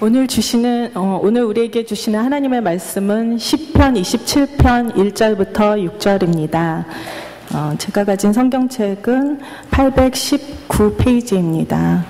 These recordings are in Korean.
오늘 우리에게 주시는 하나님의 말씀은 시편 27편 1절부터 6절입니다. 제가 가진 성경책은 819페이지입니다.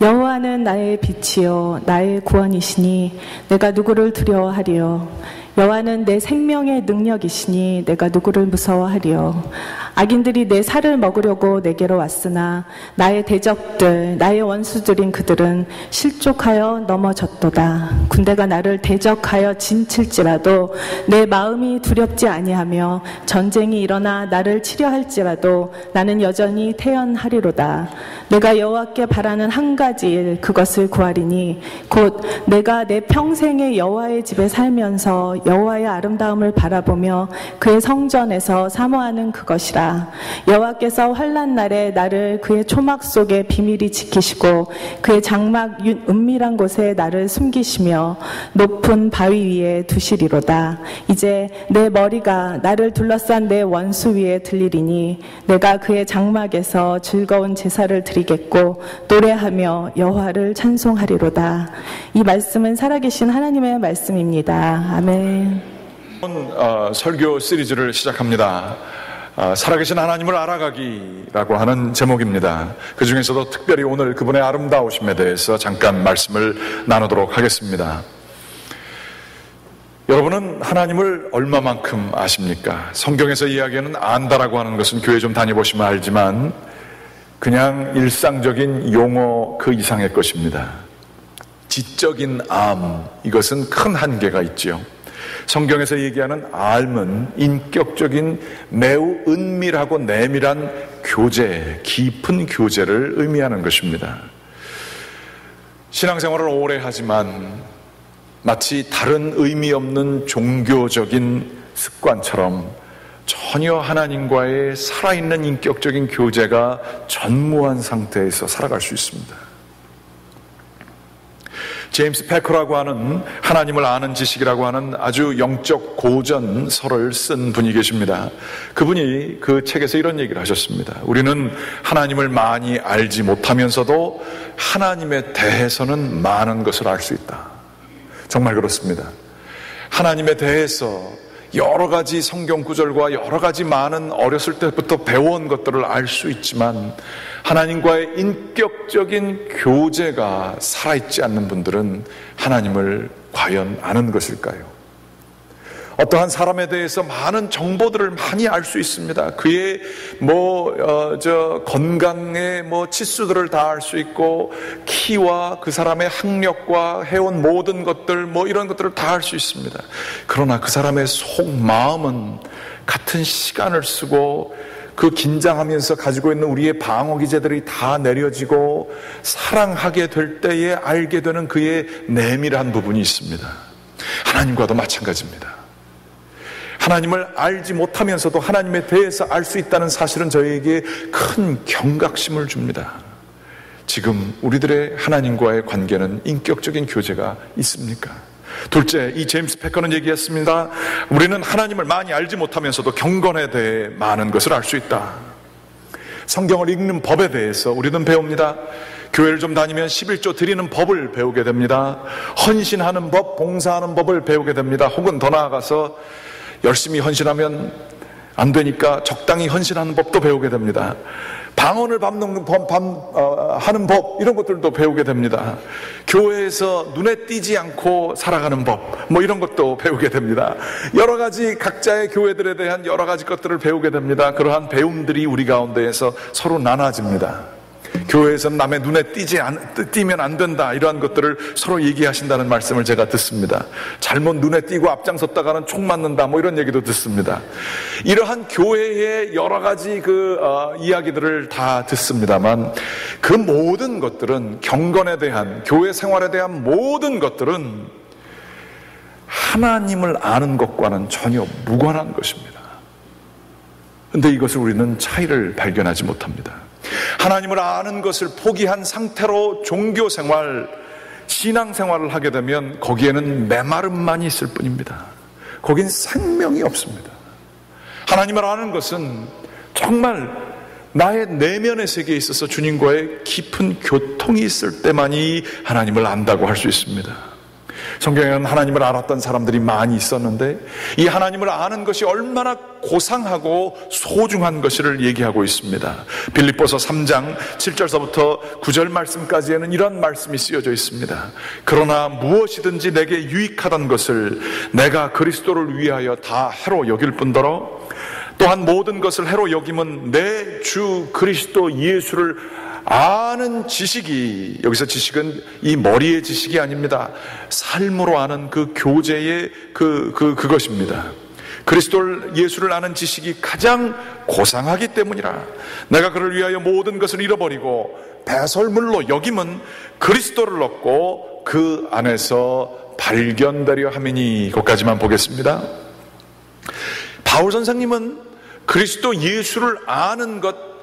여호와는 나의 빛이요 나의 구원이시니 내가 누구를 두려워하리요. 여호와는 내 생명의 능력이시니 내가 누구를 무서워하리요. 악인들이 내 살을 먹으려고 내게로 왔으나 나의 대적들 나의 원수들인 그들은 실족하여 넘어졌도다. 군대가 나를 대적하여 진칠지라도 내 마음이 두렵지 아니하며 전쟁이 일어나 나를 치려 할지라도 나는 여전히 태연하리로다. 내가 여호와께 바라는 한 가지 일 그것을 구하리니 곧 내가 내 평생에 여호와의 집에 살면서 여호와의 아름다움을 바라보며 그의 성전에서 사모하는 그것이라. 여호와께서 환난 날에 나를 그의 초막 속에 비밀히 지키시고 그의 장막 은밀한 곳에 나를 숨기시며 높은 바위 위에 두시리로다. 이제 내 머리가 나를 둘러싼 내 원수 위에 들리리니 내가 그의 장막에서 즐거운 제사를 드리겠고 노래하며 여호와를 찬송하리로다. 이 말씀은 살아계신 하나님의 말씀입니다. 아멘. 설교 시리즈를 시작합니다. 살아계신 하나님을 알아가기라고 하는 제목입니다. 그 중에서도 특별히 오늘 그분의 아름다우심에 대해서 잠깐 말씀을 나누도록 하겠습니다. 여러분은 하나님을 얼마만큼 아십니까? 성경에서 이야기하는 안다라고 하는 것은 교회 좀 다녀보시면 알지만 그냥 일상적인 용어 그 이상의 것입니다. 지적인 암, 이것은 큰 한계가 있지요. 성경에서 얘기하는 알은 인격적인 매우 은밀하고 내밀한 교제, 깊은 교제를 의미하는 것입니다. 신앙생활을 오래 하지만 마치 다른 의미 없는 종교적인 습관처럼 전혀 하나님과의 살아있는 인격적인 교제가 전무한 상태에서 살아갈 수 있습니다. 제임스 패커라고 하는 하나님을 아는 지식이라고 하는 아주 영적 고전서를 쓴 분이 계십니다. 그분이 그 책에서 이런 얘기를 하셨습니다. 우리는 하나님을 많이 알지 못하면서도 하나님에 대해서는 많은 것을 알 수 있다. 정말 그렇습니다. 하나님에 대해서 여러 가지 성경 구절과 여러 가지 많은 어렸을 때부터 배워온 것들을 알 수 있지만 하나님과의 인격적인 교제가 살아있지 않는 분들은 하나님을 과연 아는 것일까요? 어떠한 사람에 대해서 많은 정보들을 많이 알 수 있습니다. 그의 건강의 치수들을 다 알 수 있고 키와 그 사람의 학력과 해온 모든 것들 이런 것들을 다 알 수 있습니다. 그러나 그 사람의 속마음은 같은 시간을 쓰고 그 긴장하면서 가지고 있는 우리의 방어 기제들이 다 내려지고 사랑하게 될 때에 알게 되는 그의 내밀한 부분이 있습니다. 하나님과도 마찬가지입니다. 하나님을 알지 못하면서도 하나님에 대해서 알 수 있다는 사실은 저희에게 큰 경각심을 줍니다. 지금 우리들의 하나님과의 관계는 인격적인 교제가 있습니까? 둘째, 이 제임스 패커는 얘기했습니다. 우리는 하나님을 많이 알지 못하면서도 경건에 대해 많은 것을 알 수 있다. 성경을 읽는 법에 대해서 우리는 배웁니다. 교회를 좀 다니면 11조 드리는 법을 배우게 됩니다. 헌신하는 법, 봉사하는 법을 배우게 됩니다. 혹은 더 나아가서 열심히 헌신하면 안 되니까 적당히 헌신하는 법도 배우게 됩니다. 방언을 하는 법, 이런 것들도 배우게 됩니다. 교회에서 눈에 띄지 않고 살아가는 법, 이런 것도 배우게 됩니다. 여러 가지 각자의 교회들에 대한 여러 가지 것들을 배우게 됩니다. 그러한 배움들이 우리 가운데에서 서로 나눠집니다. 교회에서는 남의 눈에 띄면 안 된다, 이러한 것들을 서로 얘기하신다는 말씀을 제가 듣습니다. 잘못 눈에 띄고 앞장섰다가는 총 맞는다, 이런 얘기도 듣습니다. 이러한 교회의 여러 가지 이야기들을 다 듣습니다만 그 모든 것들은 경건에 대한, 교회 생활에 대한 모든 것들은 하나님을 아는 것과는 전혀 무관한 것입니다. 그런데 이것을 우리는 차이를 발견하지 못합니다. 하나님을 아는 것을 포기한 상태로 종교생활, 신앙생활을 하게 되면 거기에는 메마름만이 있을 뿐입니다. 거긴 생명이 없습니다. 하나님을 아는 것은 정말 나의 내면의 세계에 있어서 주님과의 깊은 교통이 있을 때만이 하나님을 안다고 할 수 있습니다. 성경에는 하나님을 알았던 사람들이 많이 있었는데 이 하나님을 아는 것이 얼마나 고상하고 소중한 것을 얘기하고 있습니다. 빌립보서 3장 7절서부터 9절 말씀까지에는 이런 말씀이 쓰여져 있습니다. 그러나 무엇이든지 내게 유익하던 것을 내가 그리스도를 위하여 다 해로 여길 뿐더러 또한 모든 것을 해로 여김은 내 주 그리스도 예수를 아는 지식이, 여기서 지식은 이 머리의 지식이 아닙니다. 삶으로 아는 그 교제의 그것입니다. 그리스도 예수를 아는 지식이 가장 고상하기 때문이라. 내가 그를 위하여 모든 것을 잃어버리고 배설물로 여김은 그리스도를 얻고 그 안에서 발견되려 함이니. 거기까지만 보겠습니다. 바울 선생님은 그리스도 예수를 아는 것,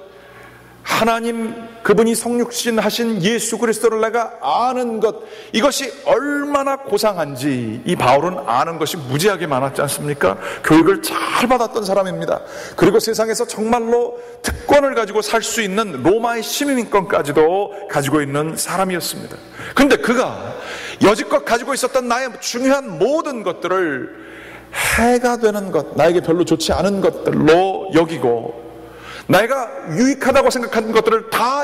하나님 그분이 성육신 하신 예수 그리스도를 내가 아는 것, 이것이 얼마나 고상한지 이 바울은 아는 것이 무지하게 많았지 않습니까? 교육을 잘 받았던 사람입니다. 그리고 세상에서 정말로 특권을 가지고 살 수 있는 로마의 시민권까지도 가지고 있는 사람이었습니다. 그런데 그가 여지껏 가지고 있었던 나의 중요한 모든 것들을 해가 되는 것, 나에게 별로 좋지 않은 것들로 여기고 내가 유익하다고 생각하는 것들을 다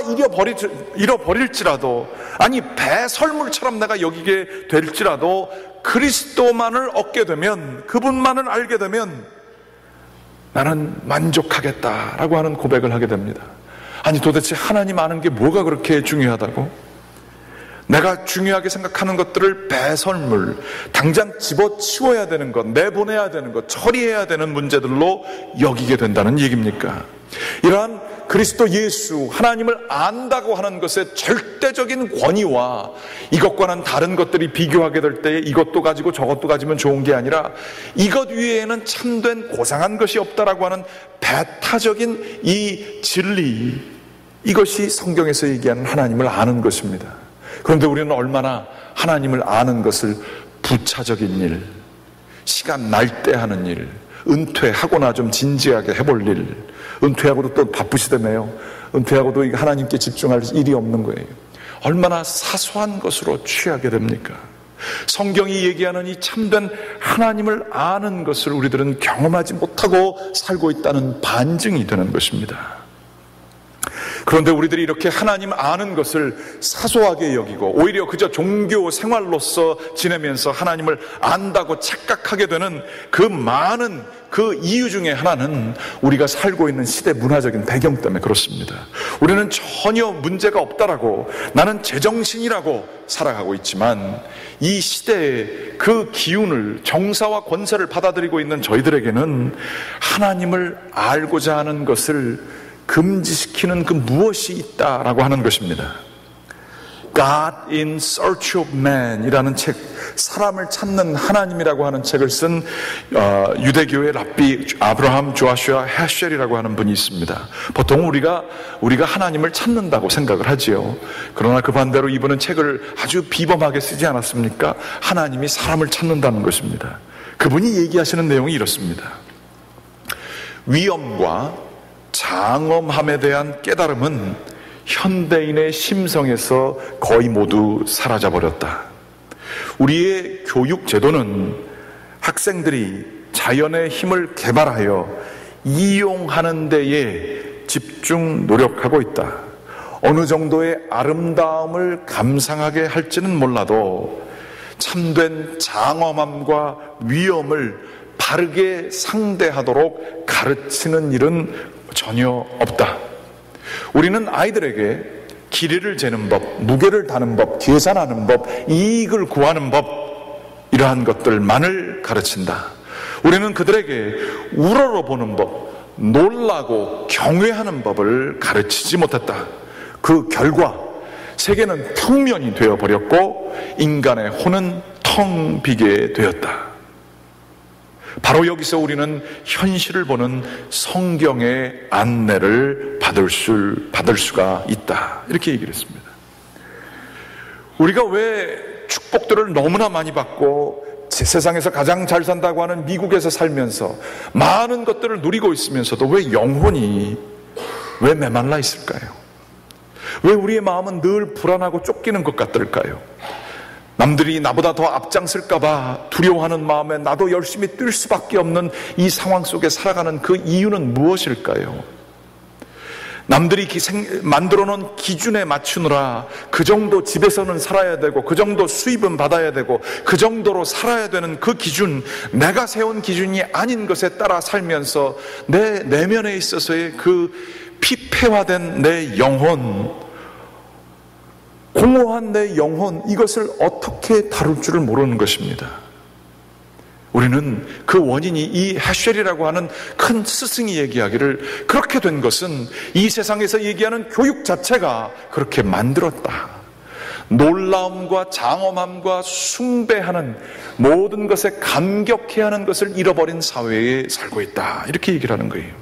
잃어버릴지라도, 아니 배설물처럼 내가 여기게 될지라도 그리스도만을 얻게 되면, 그분만을 알게 되면 나는 만족하겠다라고 하는 고백을 하게 됩니다. 아니 도대체 하나님 아는 게 뭐가 그렇게 중요하다고? 내가 중요하게 생각하는 것들을 배설물, 당장 집어치워야 되는 것, 내보내야 되는 것, 처리해야 되는 문제들로 여기게 된다는 얘기입니까? 이러한 그리스도 예수, 하나님을 안다고 하는 것의 절대적인 권위와 이것과는 다른 것들이 비교하게 될 때 이것도 가지고 저것도 가지면 좋은 게 아니라 이것 위에는 참된 고상한 것이 없다라고 하는 배타적인 이 진리, 이것이 성경에서 얘기하는 하나님을 아는 것입니다. 그런데 우리는 얼마나 하나님을 아는 것을 부차적인 일, 시간 날 때 하는 일, 은퇴하거나 좀 진지하게 해볼 일, 은퇴하고도 또 바쁘시다며요. 은퇴하고도 하나님께 집중할 일이 없는 거예요. 얼마나 사소한 것으로 취하게 됩니까? 성경이 얘기하는 이 참된 하나님을 아는 것을 우리들은 경험하지 못하고 살고 있다는 반증이 되는 것입니다. 그런데 우리들이 이렇게 하나님 아는 것을 사소하게 여기고 오히려 그저 종교 생활로서 지내면서 하나님을 안다고 착각하게 되는 그 많은 그 이유 중에 하나는 우리가 살고 있는 시대 문화적인 배경 때문에 그렇습니다. 우리는 전혀 문제가 없다라고, 나는 제정신이라고 살아가고 있지만 이 시대의 그 기운을, 정사와 권세를 받아들이고 있는 저희들에게는 하나님을 알고자 하는 것을 금지시키는 그 무엇이 있다라고 하는 것입니다. God in Search of Man 이라는 책, 사람을 찾는 하나님이라고 하는 책을 쓴 유대교의 랍비 아브라함 조아슈아 헤쉘이라고 하는 분이 있습니다. 보통 우리가 하나님을 찾는다고 생각을 하지요. 그러나 그 반대로 이분은 책을 아주 비범하게 쓰지 않았습니까? 하나님이 사람을 찾는다는 것입니다. 그분이 얘기하시는 내용이 이렇습니다. 위엄과 장엄함에 대한 깨달음은 현대인의 심성에서 거의 모두 사라져버렸다. 우리의 교육 제도는 학생들이 자연의 힘을 개발하여 이용하는 데에 집중 노력하고 있다. 어느 정도의 아름다움을 감상하게 할지는 몰라도 참된 장엄함과 위엄을 바르게 상대하도록 가르치는 일은 전혀 없다. 우리는 아이들에게 길이를 재는 법, 무게를 다는 법, 계산하는 법, 이익을 구하는 법, 이러한 것들만을 가르친다. 우리는 그들에게 우러러보는 법, 놀라고 경외하는 법을 가르치지 못했다. 그 결과 세계는 평면이 되어버렸고 인간의 혼은 텅 비게 되었다. 바로 여기서 우리는 현실을 보는 성경의 안내를 받을 수가 있다. 이렇게 얘기를 했습니다. 우리가 왜 축복들을 너무나 많이 받고 세상에서 가장 잘 산다고 하는 미국에서 살면서 많은 것들을 누리고 있으면서도 왜 영혼이 왜 메말라 있을까요? 왜 우리의 마음은 늘 불안하고 쫓기는 것 같을까요? 남들이 나보다 더 앞장설까봐 두려워하는 마음에 나도 열심히 뛸 수밖에 없는 이 상황 속에 살아가는 그 이유는 무엇일까요? 남들이 만들어 놓은 기준에 맞추느라 그 정도 집에서는 살아야 되고 그 정도 수입은 받아야 되고 그 정도로 살아야 되는 그 기준, 내가 세운 기준이 아닌 것에 따라 살면서 내 내면에 있어서의 그 피폐화된 내 영혼, 공허한 내 영혼, 이것을 어떻게 다룰 줄을 모르는 것입니다. 우리는 그 원인이 이 헤쉘이라고 하는 큰 스승이 얘기하기를, 그렇게 된 것은 이 세상에서 얘기하는 교육 자체가 그렇게 만들었다. 놀라움과 장엄함과 숭배하는 모든 것에 감격해야 하는 것을 잃어버린 사회에 살고 있다. 이렇게 얘기를 하는 거예요.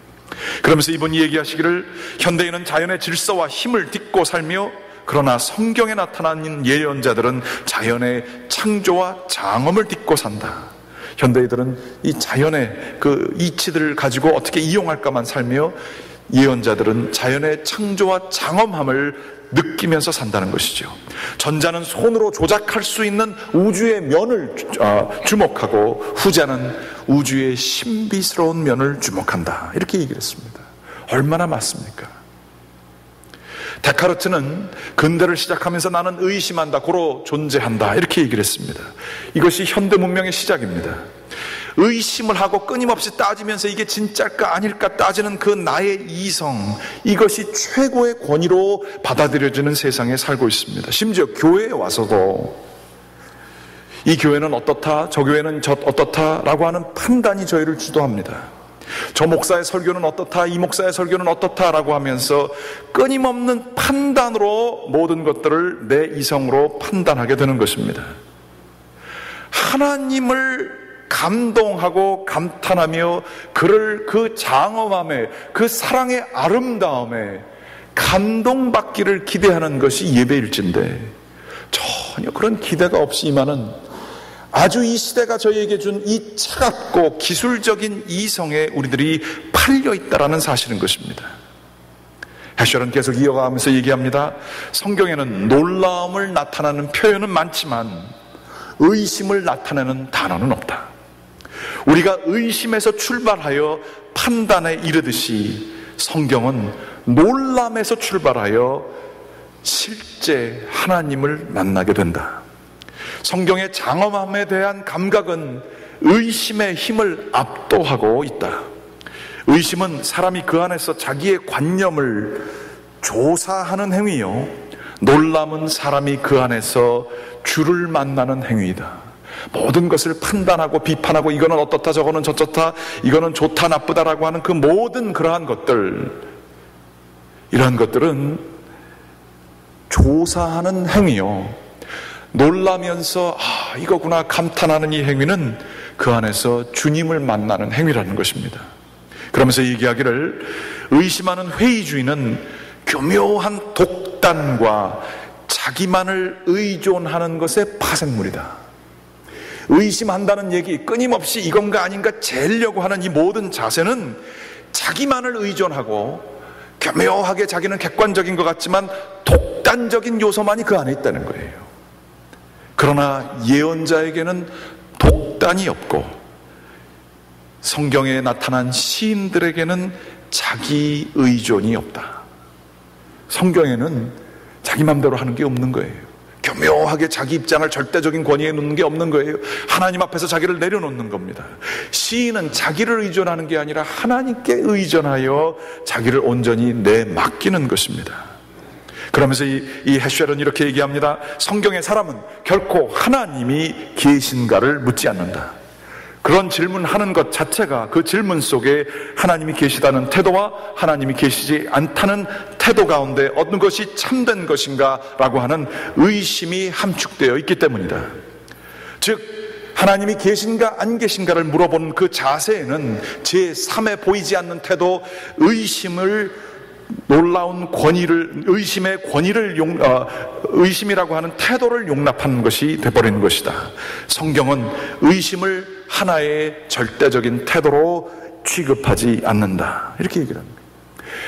그러면서 이분이 얘기하시기를, 현대인은 자연의 질서와 힘을 딛고 살며, 그러나 성경에 나타나는 예언자들은 자연의 창조와 장엄을 딛고 산다. 현대인들은 이 자연의 그 이치들을 가지고 어떻게 이용할까만 살며, 예언자들은 자연의 창조와 장엄함을 느끼면서 산다는 것이죠. 전자는 손으로 조작할 수 있는 우주의 면을 주목하고, 후자는 우주의 신비스러운 면을 주목한다. 이렇게 얘기를 했습니다. 얼마나 맞습니까? 데카르트는 근대를 시작하면서 나는 의심한다, 고로 존재한다, 이렇게 얘기를 했습니다. 이것이 현대 문명의 시작입니다. 의심을 하고 끊임없이 따지면서 이게 진짜일까 아닐까 따지는 그 나의 이성, 이것이 최고의 권위로 받아들여지는 세상에 살고 있습니다. 심지어 교회에 와서도 이 교회는 어떻다, 저 교회는 어떻다라고 하는 판단이 저희를 주도합니다. 저 목사의 설교는 어떻다, 이 목사의 설교는 어떻다라고 하면서 끊임없는 판단으로 모든 것들을 내 이성으로 판단하게 되는 것입니다. 하나님을 감동하고 감탄하며 그를 그 장엄함에, 그 사랑의 아름다움에 감동받기를 기대하는 것이 예배일진데, 전혀 그런 기대가 없이 임하는, 아주 이 시대가 저희에게 준 이 차갑고 기술적인 이성에 우리들이 팔려 있다라는 사실인 것입니다. 헤셜은 계속 이어가면서 얘기합니다. 성경에는 놀라움을 나타내는 표현은 많지만 의심을 나타내는 단어는 없다. 우리가 의심에서 출발하여 판단에 이르듯이 성경은 놀람에서 출발하여 실제 하나님을 만나게 된다. 성경의 장엄함에 대한 감각은 의심의 힘을 압도하고 있다. 의심은 사람이 그 안에서 자기의 관념을 조사하는 행위요, 놀람은 사람이 그 안에서 주를 만나는 행위이다. 모든 것을 판단하고 비판하고 이거는 어떻다, 저거는 저렇다, 이거는 좋다 나쁘다라고 하는 그 모든 그러한 것들, 이러한 것들은 조사하는 행위요, 놀라면서 이거구나 감탄하는 이 행위는 그 안에서 주님을 만나는 행위라는 것입니다. 그러면서 얘기하기를, 의심하는 회의주의는 교묘한 독단과 자기만을 의존하는 것의 파생물이다. 의심한다는 얘기, 끊임없이 이건가 아닌가 재려고 하는 이 모든 자세는 자기만을 의존하고 교묘하게 자기는 객관적인 것 같지만 독단적인 요소만이 그 안에 있다는 거예요. 그러나 예언자에게는 독단이 없고, 성경에 나타난 시인들에게는 자기 의존이 없다. 성경에는 자기 맘대로 하는 게 없는 거예요. 교묘하게 자기 입장을 절대적인 권위에 놓는 게 없는 거예요. 하나님 앞에서 자기를 내려놓는 겁니다. 시인은 자기를 의존하는 게 아니라 하나님께 의존하여 자기를 온전히 내맡기는 것입니다. 그러면서 이 헤셜은 이렇게 얘기합니다. 성경의 사람은 결코 하나님이 계신가를 묻지 않는다. 그런 질문하는 것 자체가, 그 질문 속에 하나님이 계시다는 태도와 하나님이 계시지 않다는 태도 가운데 어느 것이 참된 것인가 라고 하는 의심이 함축되어 있기 때문이다. 즉 하나님이 계신가 안 계신가를 물어보는 그 자세에는 제3에 보이지 않는 태도, 의심을, 놀라운 권위를, 의심의 권위를 의심이라고 하는 태도를 용납하는 것이 되어버리는 것이다. 성경은 의심을 하나의 절대적인 태도로 취급하지 않는다. 이렇게 얘기를 합니다.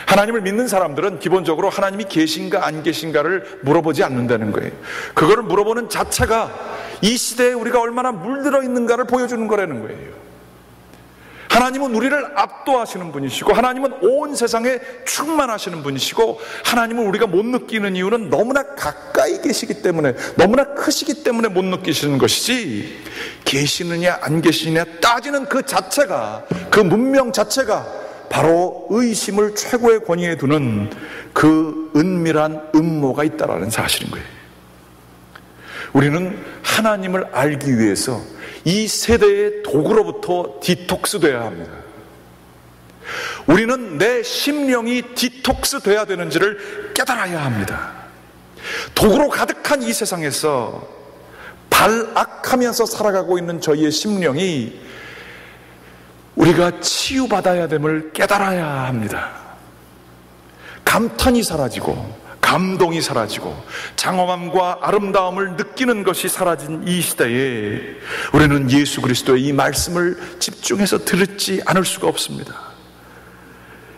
하나님을 믿는 사람들은 기본적으로 하나님이 계신가 안 계신가를 물어보지 않는다는 거예요. 그거를 물어보는 자체가 이 시대에 우리가 얼마나 물들어 있는가를 보여주는 거라는 거예요. 하나님은 우리를 압도하시는 분이시고, 하나님은 온 세상에 충만하시는 분이시고, 하나님을 우리가 못 느끼는 이유는 너무나 가까이 계시기 때문에, 너무나 크시기 때문에 못 느끼시는 것이지, 계시느냐 안 계시느냐 따지는 그 자체가, 그 문명 자체가 바로 의심을 최고의 권위에 두는 그 은밀한 음모가 있다라는 사실인 거예요. 우리는 하나님을 알기 위해서 이 세대의 도구로부터 디톡스 돼야 합니다. 우리는 내 심령이 디톡스 돼야 되는지를 깨달아야 합니다. 도구로 가득한 이 세상에서 발악하면서 살아가고 있는 저희의 심령이 우리가 치유받아야 됨을 깨달아야 합니다. 감탄이 사라지고 감동이 사라지고 장엄함과 아름다움을 느끼는 것이 사라진 이 시대에 우리는 예수 그리스도의 이 말씀을 집중해서 듣지 않을 수가 없습니다.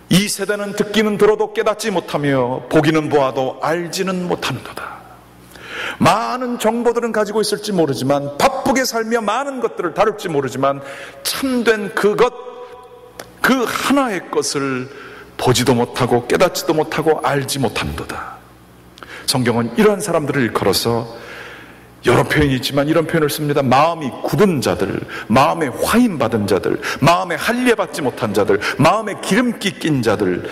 이 세대는 듣기는 들어도 깨닫지 못하며 보기는 보아도 알지는 못하는도다. 많은 정보들은 가지고 있을지 모르지만, 바쁘게 살며 많은 것들을 다룰지 모르지만, 참된 그것, 그 하나의 것을 보지도 못하고 깨닫지도 못하고 알지 못하는도다. 성경은 이런 사람들을 일컬어서 여러 표현이 있지만 이런 표현을 씁니다. 마음이 굳은 자들, 마음에 화인받은 자들, 마음에 할례받지 못한 자들, 마음에 기름기 낀 자들.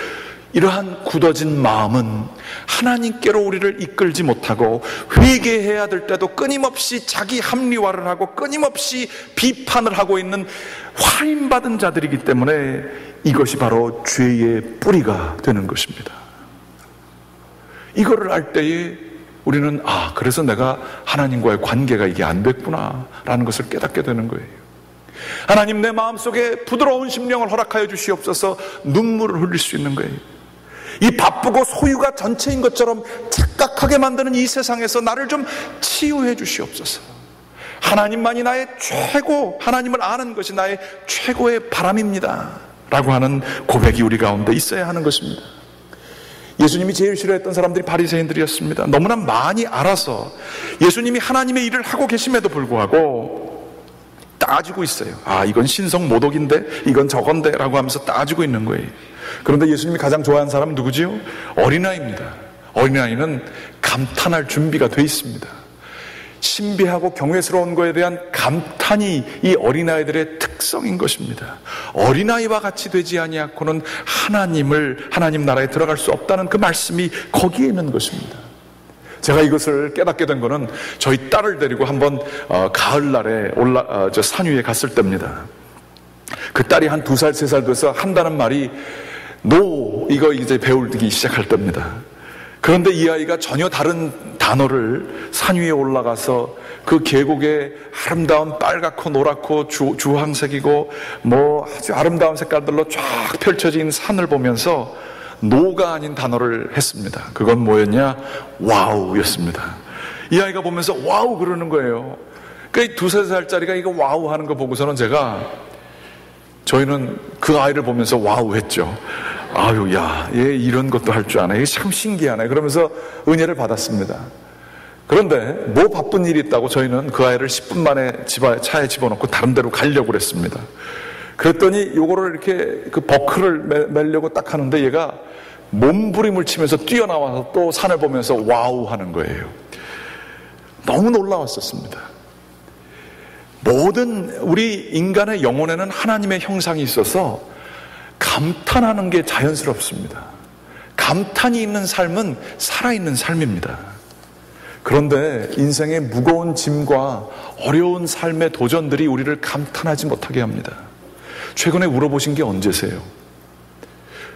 이러한 굳어진 마음은 하나님께로 우리를 이끌지 못하고, 회개해야 될 때도 끊임없이 자기 합리화를 하고 끊임없이 비판을 하고 있는 화인받은 자들이기 때문에 이것이 바로 죄의 뿌리가 되는 것입니다. 이거를 알 때에 우리는 그래서 내가 하나님과의 관계가 이게 안 됐구나 라는 것을 깨닫게 되는 거예요. 하나님, 내 마음속에 부드러운 심령을 허락하여 주시옵소서. 눈물을 흘릴 수 있는 거예요. 이 바쁘고 소유가 전체인 것처럼 착각하게 만드는 이 세상에서 나를 좀 치유해 주시옵소서. 하나님만이 나의 최고, 하나님을 아는 것이 나의 최고의 바람입니다 라고 하는 고백이 우리 가운데 있어야 하는 것입니다. 예수님이 제일 싫어했던 사람들이 바리새인들이었습니다. 너무나 많이 알아서 예수님이 하나님의 일을 하고 계심에도 불구하고 따지고 있어요. 이건 신성 모독인데, 이건 저건데 라고 하면서 따지고 있는 거예요. 그런데 예수님이 가장 좋아하는 사람은 누구지요? 어린아이입니다. 어린아이는 감탄할 준비가 돼 있습니다. 신비하고 경외스러운 것에 대한 감탄이 이 어린아이들의 특성인 것입니다. 어린아이와 같이 되지 아니하고는 하나님 나라에 들어갈 수 없다는 그 말씀이 거기에 있는 것입니다. 제가 이것을 깨닫게 된 것은 저희 딸을 데리고 한번 가을날에 산 위에 갔을 때입니다. 그 딸이 한 2살, 3살 돼서 한다는 말이 이거 이제 배우기 시작할 때입니다. 그런데 이 아이가 전혀 다른 단어를 산 위에 올라가서 그 계곡에 아름다운 빨갛고 노랗고 주황색이고 아주 아름다운 색깔들로 쫙 펼쳐진 산을 보면서 노가 아닌 단어를 했습니다. 그건 뭐였냐? 와우였습니다. 이 아이가 보면서 와우 그러는 거예요. 그러니까 2-3살짜리가 이거 와우 하는 거 보고서는 저희는 그 아이를 보면서 와우 했죠. 얘 이런 것도 할 줄 아네. 이게 참 신기하네. 그러면서 은혜를 받았습니다. 그런데 바쁜 일이 있다고 저희는 그 아이를 10분 만에 차에 집어넣고 다른 데로 가려고 그랬습니다. 그랬더니 요거를 이렇게 그 버클을 매려고 딱 하는데 얘가 몸부림을 치면서 뛰어나와서 또 산을 보면서 와우 하는 거예요. 너무 놀라웠었습니다. 모든 우리 인간의 영혼에는 하나님의 형상이 있어서 감탄하는 게 자연스럽습니다. 감탄이 있는 삶은 살아있는 삶입니다. 그런데 인생의 무거운 짐과 어려운 삶의 도전들이 우리를 감탄하지 못하게 합니다. 최근에 울어보신 게 언제세요?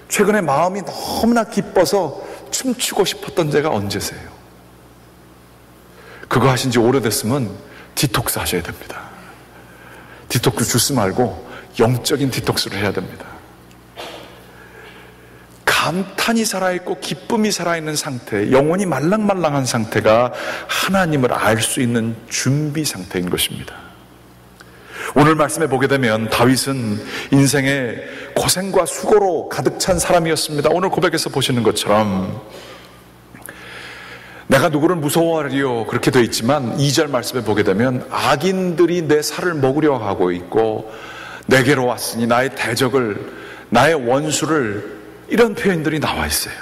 최근에 마음이 너무나 기뻐서 춤추고 싶었던 때가 언제세요? 그거 하신 지 오래됐으면 디톡스 하셔야 됩니다. 디톡스 주스 말고 영적인 디톡스를 해야 됩니다. 감탄이 살아있고 기쁨이 살아있는 상태, 영혼이 말랑말랑한 상태가 하나님을 알 수 있는 준비 상태인 것입니다. 오늘 말씀에 보게 되면 다윗은 인생의 고생과 수고로 가득 찬 사람이었습니다. 오늘 고백에서 보시는 것처럼 내가 누구를 무서워하리요 그렇게 되어 있지만 2절 말씀에 보게 되면 악인들이 내 살을 먹으려 하고 있고 내게로 왔으니 나의 대적을, 나의 원수를, 이런 표현들이 나와 있어요.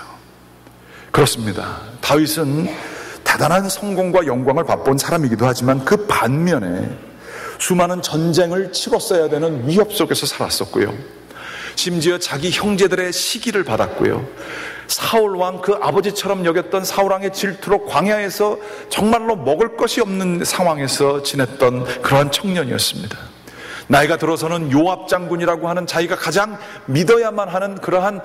그렇습니다. 다윗은 대단한 성공과 영광을 맛본 사람이기도 하지만 그 반면에 수많은 전쟁을 치렀어야 되는 위협 속에서 살았었고요. 심지어 자기 형제들의 시기를 받았고요. 사울왕, 그 아버지처럼 여겼던 사울왕의 질투로 광야에서 정말로 먹을 것이 없는 상황에서 지냈던 그러한 청년이었습니다. 나이가 들어서는 요압 장군이라고 하는 자기가 가장 믿어야만 하는 그러한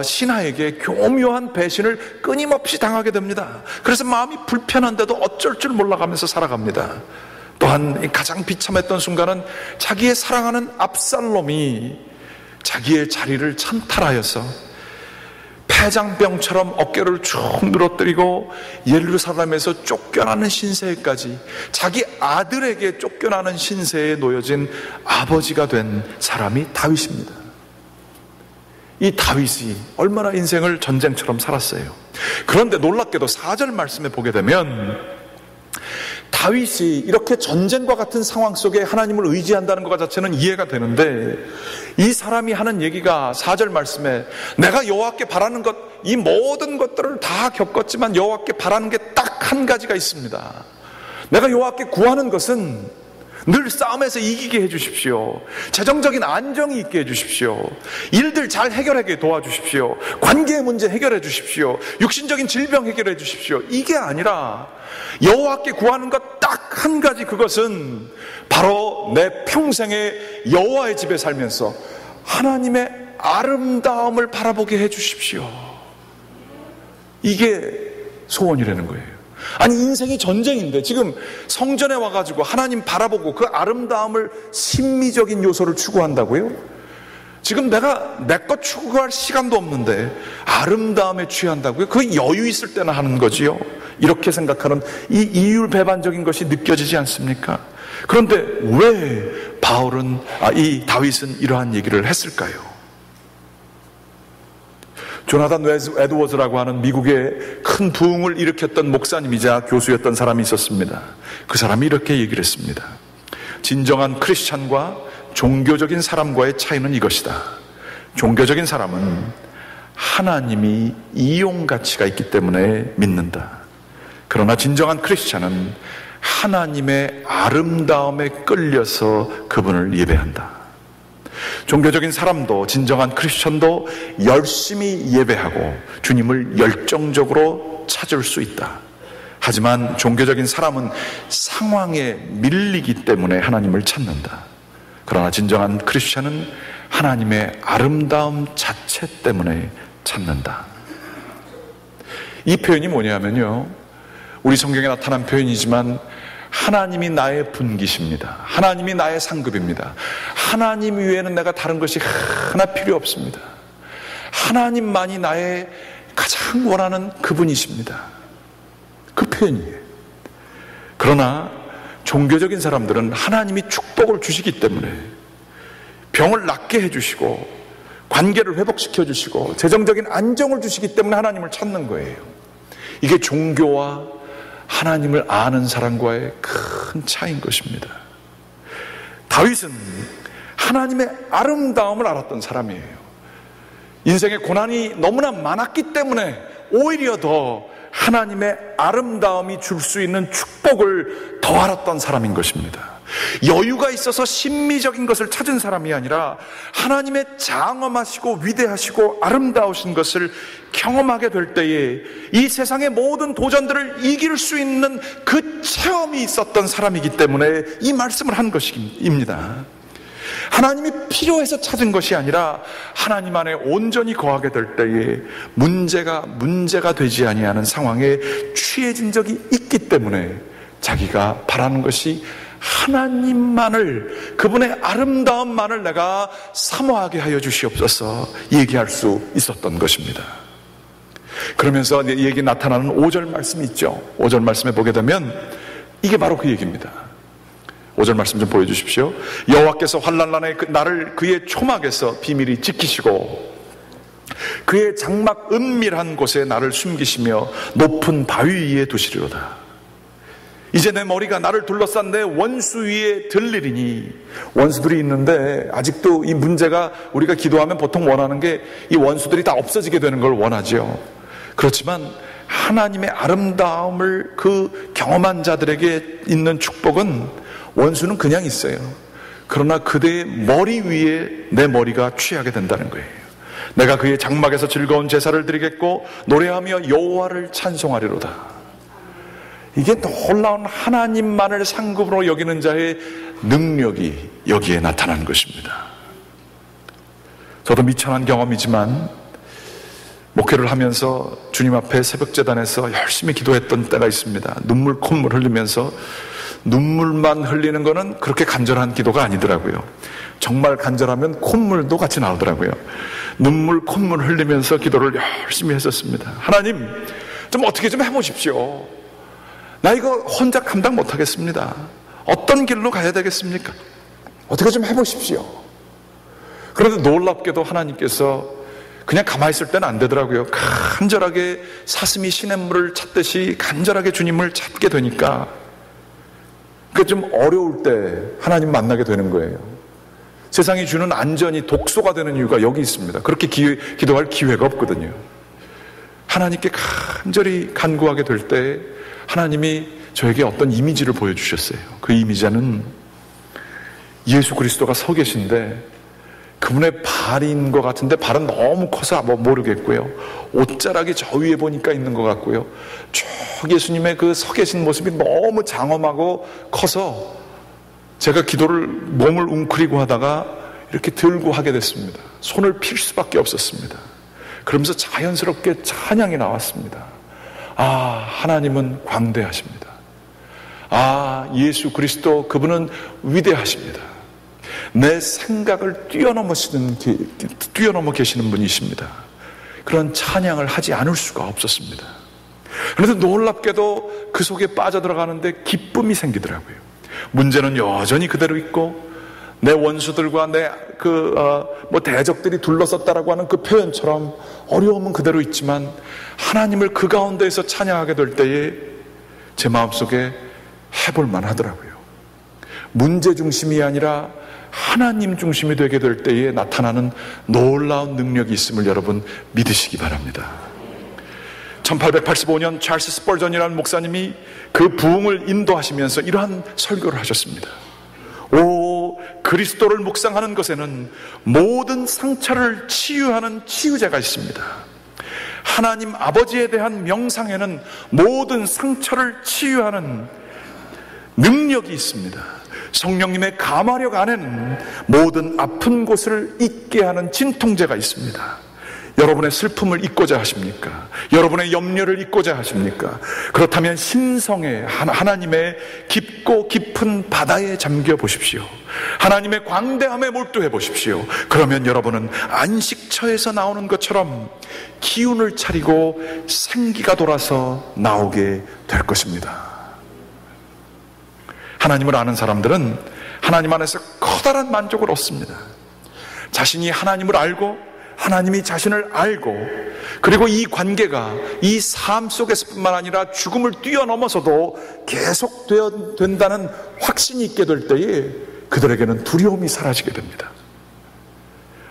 신하에게 교묘한 배신을 끊임없이 당하게 됩니다. 그래서 마음이 불편한데도 어쩔 줄 몰라가면서 살아갑니다. 또한 가장 비참했던 순간은 자기의 사랑하는 압살롬이 자기의 자리를 찬탈하여서 폐장병처럼 어깨를 쭉 늘어뜨리고 예루살렘에서 쫓겨나는 신세까지, 자기 아들에게 쫓겨나는 신세에 놓여진 아버지가 된 사람이 다윗입니다. 이 다윗이 얼마나 인생을 전쟁처럼 살았어요. 그런데 놀랍게도 4절 말씀에 보게 되면 다윗이 이렇게 전쟁과 같은 상황 속에 하나님을 의지한다는 것 자체는 이해가 되는데, 이 사람이 하는 얘기가 4절 말씀에 내가 여호와께 바라는 것, 이 모든 것들을 다 겪었지만 여호와께 바라는 게 딱 한 가지가 있습니다. 내가 여호와께 구하는 것은 늘 싸움에서 이기게 해주십시오. 재정적인 안정이 있게 해주십시오. 일들 잘 해결하게 도와주십시오. 관계의 문제 해결해 주십시오. 육신적인 질병 해결해 주십시오. 이게 아니라 여호와께 구하는 것 딱 한 가지, 그것은 바로 내 평생에 여호와의 집에 살면서 하나님의 아름다움을 바라보게 해주십시오. 이게 소원이라는 거예요. 아니, 인생이 전쟁인데 지금 성전에 와가지고 하나님 바라보고 그 아름다움을, 심미적인 요소를 추구한다고요? 지금 내가 내 것 추구할 시간도 없는데 아름다움에 취한다고요? 그 여유 있을 때나 하는 거지요. 이렇게 생각하는 이 이율배반적인 것이 느껴지지 않습니까? 그런데 왜 이 다윗은 이러한 얘기를 했을까요? 조나단 에드워즈라고 하는 미국의 큰 부흥을 일으켰던 목사님이자 교수였던 사람이 있었습니다. 그 사람이 이렇게 얘기를 했습니다. 진정한 크리스찬과 종교적인 사람과의 차이는 이것이다. 종교적인 사람은 하나님이 이용 가치가 있기 때문에 믿는다. 그러나 진정한 크리스찬은 하나님의 아름다움에 끌려서 그분을 예배한다. 종교적인 사람도, 진정한 크리스천도 열심히 예배하고 주님을 열정적으로 찾을 수 있다. 하지만 종교적인 사람은 상황에 밀리기 때문에 하나님을 찾는다. 그러나 진정한 크리스천은 하나님의 아름다움 자체 때문에 찾는다. 이 표현이 뭐냐면요, 우리 성경에 나타난 표현이지만 하나님이 나의 분기십니다. 하나님이 나의 상급입니다. 하나님 외에는 내가 다른 것이 하나 필요 없습니다. 하나님만이 나의 가장 원하는 그분이십니다. 그 표현이에요. 그러나 종교적인 사람들은 하나님이 축복을 주시기 때문에 병을 낫게 해주시고 관계를 회복시켜 주시고 재정적인 안정을 주시기 때문에 하나님을 찾는 거예요. 이게 종교와 하나님을 아는 사람과의 큰 차이인 것입니다. 다윗은 하나님의 아름다움을 알았던 사람이에요. 인생의 고난이 너무나 많았기 때문에 오히려 더 하나님의 아름다움이 줄 수 있는 축복을 더 알았던 사람인 것입니다. 여유가 있어서 심미적인 것을 찾은 사람이 아니라 하나님의 장엄하시고 위대하시고 아름다우신 것을 경험하게 될 때에 이 세상의 모든 도전들을 이길 수 있는 그 체험이 있었던 사람이기 때문에 이 말씀을 한 것입니다. 하나님이 필요해서 찾은 것이 아니라 하나님 안에 온전히 거하게 될 때에 문제가 되지 아니하는 상황에 취해진 적이 있기 때문에 자기가 바라는 것이 하나님만을, 그분의 아름다움만을 내가 사모하게 하여 주시옵소서 얘기할 수 있었던 것입니다. 그러면서 얘기 나타나는 5절 말씀이 있죠. 5절 말씀에 보게 되면 이게 바로 그 얘기입니다. 5절 말씀 좀 보여주십시오. 여호와께서 환난날에 나를 그의 초막에서 비밀히 지키시고 그의 장막 은밀한 곳에 나를 숨기시며 높은 바위 위에 두시리로다. 이제 내 머리가 나를 둘러싼 내 원수 위에 들리리니. 원수들이 있는데 아직도 이 문제가, 우리가 기도하면 보통 원하는 게 이 원수들이 다 없어지게 되는 걸 원하죠. 그렇지만 하나님의 아름다움을 그 경험한 자들에게 있는 축복은 원수는 그냥 있어요. 그러나 그대의 머리 위에 내 머리가 취하게 된다는 거예요. 내가 그의 장막에서 즐거운 제사를 드리겠고 노래하며 여호와를 찬송하리로다. 이게 놀라운 하나님만을 상급으로 여기는 자의 능력이 여기에 나타나는 것입니다. 저도 미천한 경험이지만 목회를 하면서 주님 앞에 새벽제단에서 열심히 기도했던 때가 있습니다. 눈물 콧물 흘리면서. 눈물만 흘리는 거는 그렇게 간절한 기도가 아니더라고요. 정말 간절하면 콧물도 같이 나오더라고요. 눈물 콧물 흘리면서 기도를 열심히 했었습니다. 하나님, 좀 어떻게 좀 해보십시오. 나 이거 혼자 감당 못하겠습니다. 어떤 길로 가야 되겠습니까? 어떻게 좀 해보십시오. 그런데 놀랍게도 하나님께서 그냥 가만히 있을 때는 안 되더라고요. 간절하게 사슴이 시냇물을 찾듯이 간절하게 주님을 찾게 되니까 그 좀 어려울 때 하나님 만나게 되는 거예요. 세상이 주는 안전이 독소가 되는 이유가 여기 있습니다. 그렇게 기도할 기회가 없거든요. 하나님께 간절히 간구하게 될 때 하나님이 저에게 어떤 이미지를 보여주셨어요. 그 이미지는 예수 그리스도가 서 계신데 그분의 발인 것 같은데 발은 너무 커서 모르겠고요. 옷자락이 저 위에 보니까 있는 것 같고요. 쭉 예수님의 그 서 계신 모습이 너무 장엄하고 커서 제가 기도를 몸을 웅크리고 하다가 이렇게 들고 하게 됐습니다. 손을 필 수밖에 없었습니다. 그러면서 자연스럽게 찬양이 나왔습니다. 아, 하나님은 광대하십니다. 아, 예수 그리스도 그분은 위대하십니다. 내 생각을 뛰어넘어 계시는 분이십니다. 그런 찬양을 하지 않을 수가 없었습니다. 그런데 놀랍게도 그 속에 빠져들어가는데 기쁨이 생기더라고요. 문제는 여전히 그대로 있고 내 원수들과 내 대적들이 둘러섰다라고 하는 그 표현처럼 어려움은 그대로 있지만 하나님을 그 가운데에서 찬양하게 될 때에 제 마음속에 해볼만 하더라고요. 문제 중심이 아니라 하나님 중심이 되게 될 때에 나타나는 놀라운 능력이 있음을 여러분 믿으시기 바랍니다. 1885년 찰스 스펄전이라는 목사님이 그 부흥을 인도하시면서 이러한 설교를 하셨습니다. 오, 그리스도를 묵상하는 것에는 모든 상처를 치유하는 치유제가 있습니다. 하나님 아버지에 대한 명상에는 모든 상처를 치유하는 능력이 있습니다. 성령님의 감화력 안에는 모든 아픈 곳을 잊게 하는 진통제가 있습니다. 여러분의 슬픔을 잊고자 하십니까? 여러분의 염려를 잊고자 하십니까? 그렇다면 신성의 하나님의 깊고 깊은 바다에 잠겨 보십시오. 하나님의 광대함에 몰두해 보십시오. 그러면 여러분은 안식처에서 나오는 것처럼 기운을 차리고 생기가 돌아서 나오게 될 것입니다. 하나님을 아는 사람들은 하나님 안에서 커다란 만족을 얻습니다. 자신이 하나님을 알고 하나님이 자신을 알고 그리고 이 관계가 이 삶 속에서뿐만 아니라 죽음을 뛰어넘어서도 계속 된다는 확신이 있게 될 때에 그들에게는 두려움이 사라지게 됩니다.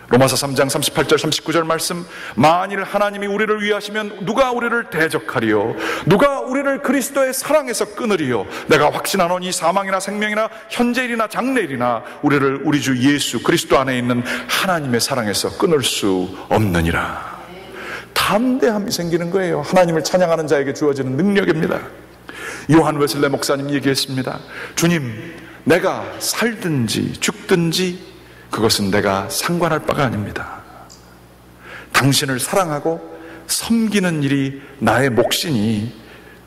로마서 3장 38절 39절 말씀, 만일 하나님이 우리를 위하시면 누가 우리를 대적하리요? 누가 우리를 그리스도의 사랑에서 끊으리요? 내가 확신하노니 사망이나 생명이나 현재일이나 장래일이나 우리를 우리 주 예수 그리스도 안에 있는 하나님의 사랑에서 끊을 수 없느니라. 담대함이 생기는 거예요. 하나님을 찬양하는 자에게 주어지는 능력입니다. 요한 웨슬레 목사님 얘기했습니다. 주님, 내가 살든지 죽든지 그것은 내가 상관할 바가 아닙니다. 당신을 사랑하고 섬기는 일이 나의 몫이니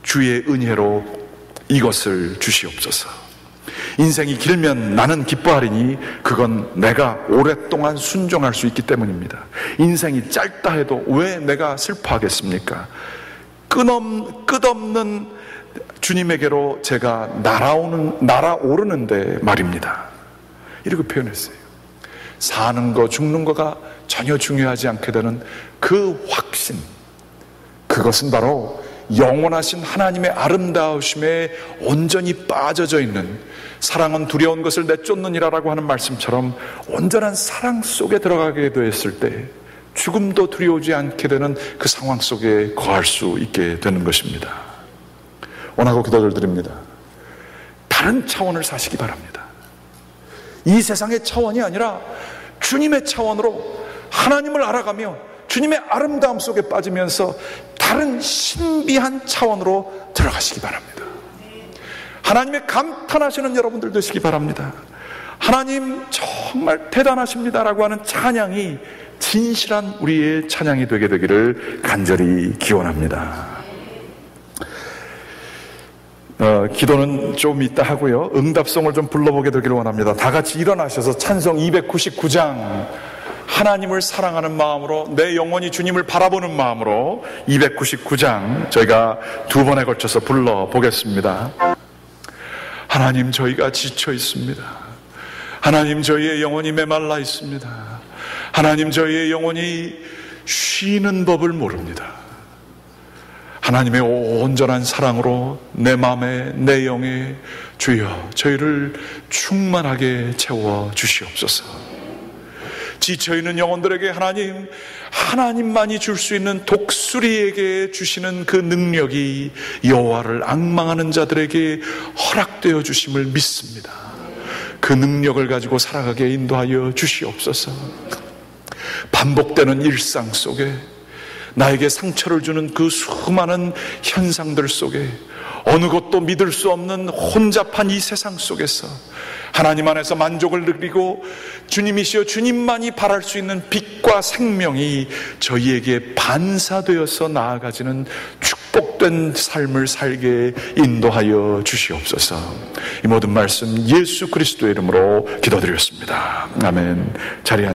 주의 은혜로 이것을 주시옵소서. 인생이 길면 나는 기뻐하리니 그건 내가 오랫동안 순종할 수 있기 때문입니다. 인생이 짧다 해도 왜 내가 슬퍼하겠습니까? 끝없는 주님에게로 제가 날아오르는데 말입니다. 이렇게 표현했어요. 사는 거 죽는 거가 전혀 중요하지 않게 되는 그 확신, 그것은 바로 영원하신 하나님의 아름다우심에 온전히 빠져져 있는, 사랑은 두려운 것을 내쫓느니라라고 하는 말씀처럼 온전한 사랑 속에 들어가게 되었을 때 죽음도 두려우지 않게 되는 그 상황 속에 거할 수 있게 되는 것입니다. 원하고 기도를 드립니다. 다른 차원을 사시기 바랍니다. 이 세상의 차원이 아니라 주님의 차원으로 하나님을 알아가며 주님의 아름다움 속에 빠지면서 다른 신비한 차원으로 들어가시기 바랍니다. 하나님의 감탄하시는 여러분들 되시기 바랍니다. 하나님 정말 대단하십니다라고 하는 찬양이 진실한 우리의 찬양이 되게 되기를 간절히 기원합니다. 기도는 좀 이따 하고요, 응답송을 좀 불러보게 되기를 원합니다. 다 같이 일어나셔서 찬송 299장, 하나님을 사랑하는 마음으로, 내 영혼이 주님을 바라보는 마음으로 299장 저희가 두 번에 걸쳐서 불러보겠습니다. 하나님, 저희가 지쳐 있습니다. 하나님, 저희의 영혼이 메말라 있습니다. 하나님, 저희의 영혼이 쉬는 법을 모릅니다. 하나님의 온전한 사랑으로 내 마음에, 내 영에 주여 저희를 충만하게 채워 주시옵소서. 지쳐있는 영혼들에게 하나님만이 줄 수 있는 독수리에게 주시는 그 능력이 여호와를 앙망하는 자들에게 허락되어 주심을 믿습니다. 그 능력을 가지고 살아가게 인도하여 주시옵소서. 반복되는 일상 속에, 나에게 상처를 주는 그 수많은 현상들 속에, 어느 것도 믿을 수 없는 혼잡한 이 세상 속에서 하나님 안에서 만족을 누리고 주님이시여 주님만이 바랄 수 있는 빛과 생명이 저희에게 반사되어서 나아가지는 축복된 삶을 살게 인도하여 주시옵소서. 이 모든 말씀 예수 그리스도의 이름으로 기도드렸습니다. 아멘. 자리에